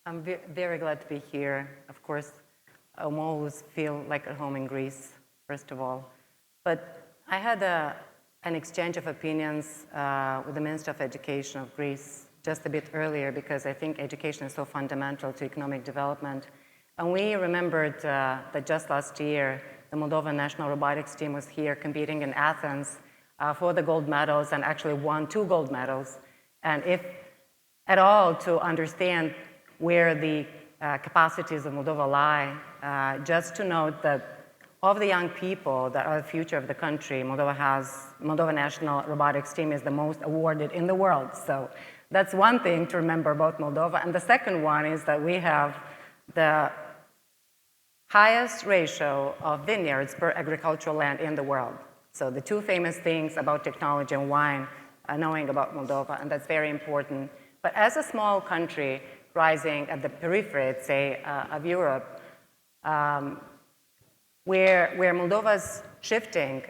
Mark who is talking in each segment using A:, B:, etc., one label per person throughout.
A: I'm very glad to be here. Of course, I always feel like at home in Greece, first of all. But I had an exchange of opinions with the Minister of Education of Greece just a bit earlier, because I think education is so fundamental to economic development. And we remembered that just last year, the Moldova national robotics team was here competing in Athens for the gold medals, and actually won 2 gold medals. And if at all to understand where the capacities of Moldova lie, just to note that of the young people that are the future of the country, Moldova National Robotics Team is the most awarded in the world. So that's one thing to remember about Moldova. And the second one is that we have the highest ratio of vineyards per agricultural land in the world. So the 2 famous things about technology and wine, knowing about Moldova, and that's very important. But as a small country rising at the periphery, say, of Europe, where Moldova's shifting,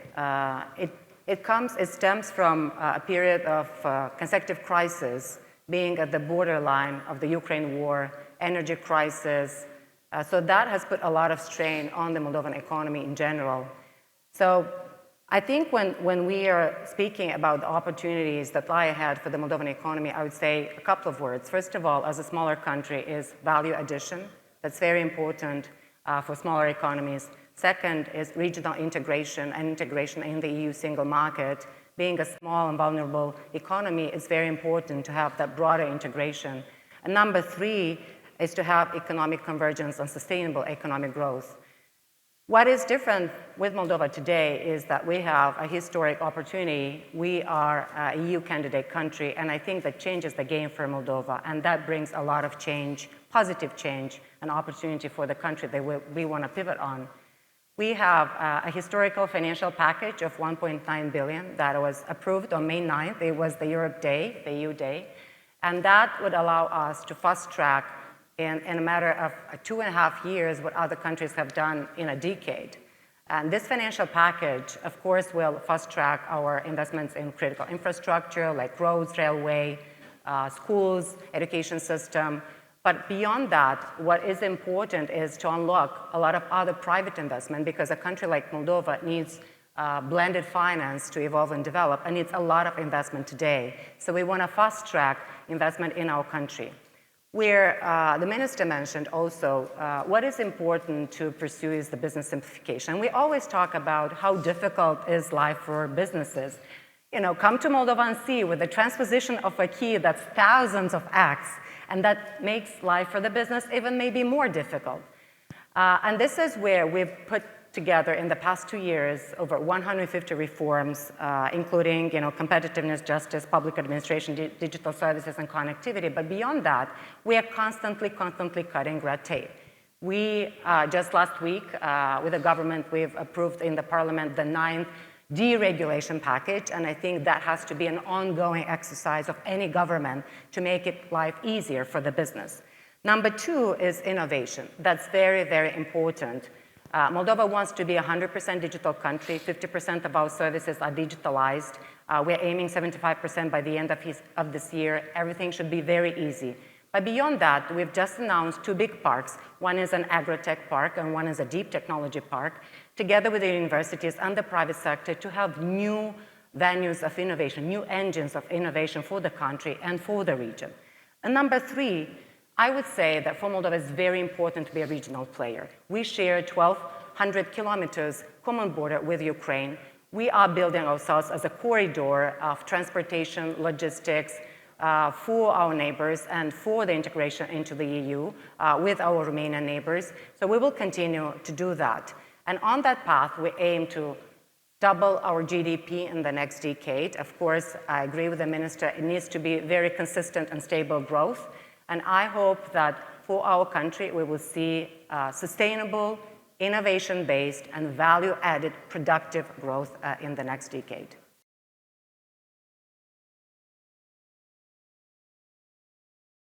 A: it stems from a period of consecutive crises, being at the borderline of the Ukraine war, energy crisis. So that has put a lot of strain on the Moldovan economy in general. So I think when we are speaking about the opportunities that lie ahead for the Moldovan economy, I would say a couple of words. First of all, as a smaller country, is value addition. That's very important for smaller economies. Second is regional integration and integration in the EU single market. Being a small and vulnerable economy, it's very important to have that broader integration. And number 3 is to have economic convergence and sustainable economic growth. What is different with Moldova today is that we have a historic opportunity. We are an EU candidate country, and I think that changes the game for Moldova, and that brings a lot of change, positive change, and opportunity for the country that we want to pivot on. We have a historical financial package of 1.9 billion that was approved on May 9th. It was the Europe Day, the EU Day, and that would allow us to fast track in a matter of 2.5 years what other countries have done in a decade. And this financial package, of course, will fast track our investments in critical infrastructure like roads, railway, schools, education system. But beyond that, what is important is to unlock a lot of other private investment, because a country like Moldova needs blended finance to evolve and develop, and needs a lot of investment today. So we want to fast track investment in our country. Where the minister mentioned also, what is important to pursue is the business simplification. We always talk about how difficult is life for businesses. You know, come to Moldova and see, with the transposition of a key, that's thousands of acts, and that makes life for the business even maybe more difficult. And this is where we've put together in the past 2 years over 150 reforms, including competitiveness, justice, public administration, digital services, and connectivity. But beyond that, we are constantly cutting red tape. We, just last week, with the government, we've approved in the parliament the 9th deregulation package, and I think that has to be an ongoing exercise of any government to make life easier for the business. Number 2 is innovation. That's very, very important. Moldova wants to be a 100% digital country. 50% of our services are digitalized. We're aiming 75% by the end of this year. Everything should be very easy. But beyond that, we've just announced 2 big parks. One is an agri-tech park, and one is a deep technology park, together with the universities and the private sector, to have new venues of innovation, new engines of innovation for the country and for the region. And number 3, I would say that for Moldova it's very important to be a regional player. We share 1,200 kilometers common border with Ukraine. We are building ourselves as a corridor of transportation, logistics, for our neighbors and for the integration into the EU with our Romanian neighbors. So we will continue to do that. And on that path, we aim to double our GDP in the next decade. Of course, I agree with the minister, it needs to be very consistent and stable growth. And I hope that for our country, we will see sustainable, innovation-based, and value-added productive growth in the next decade.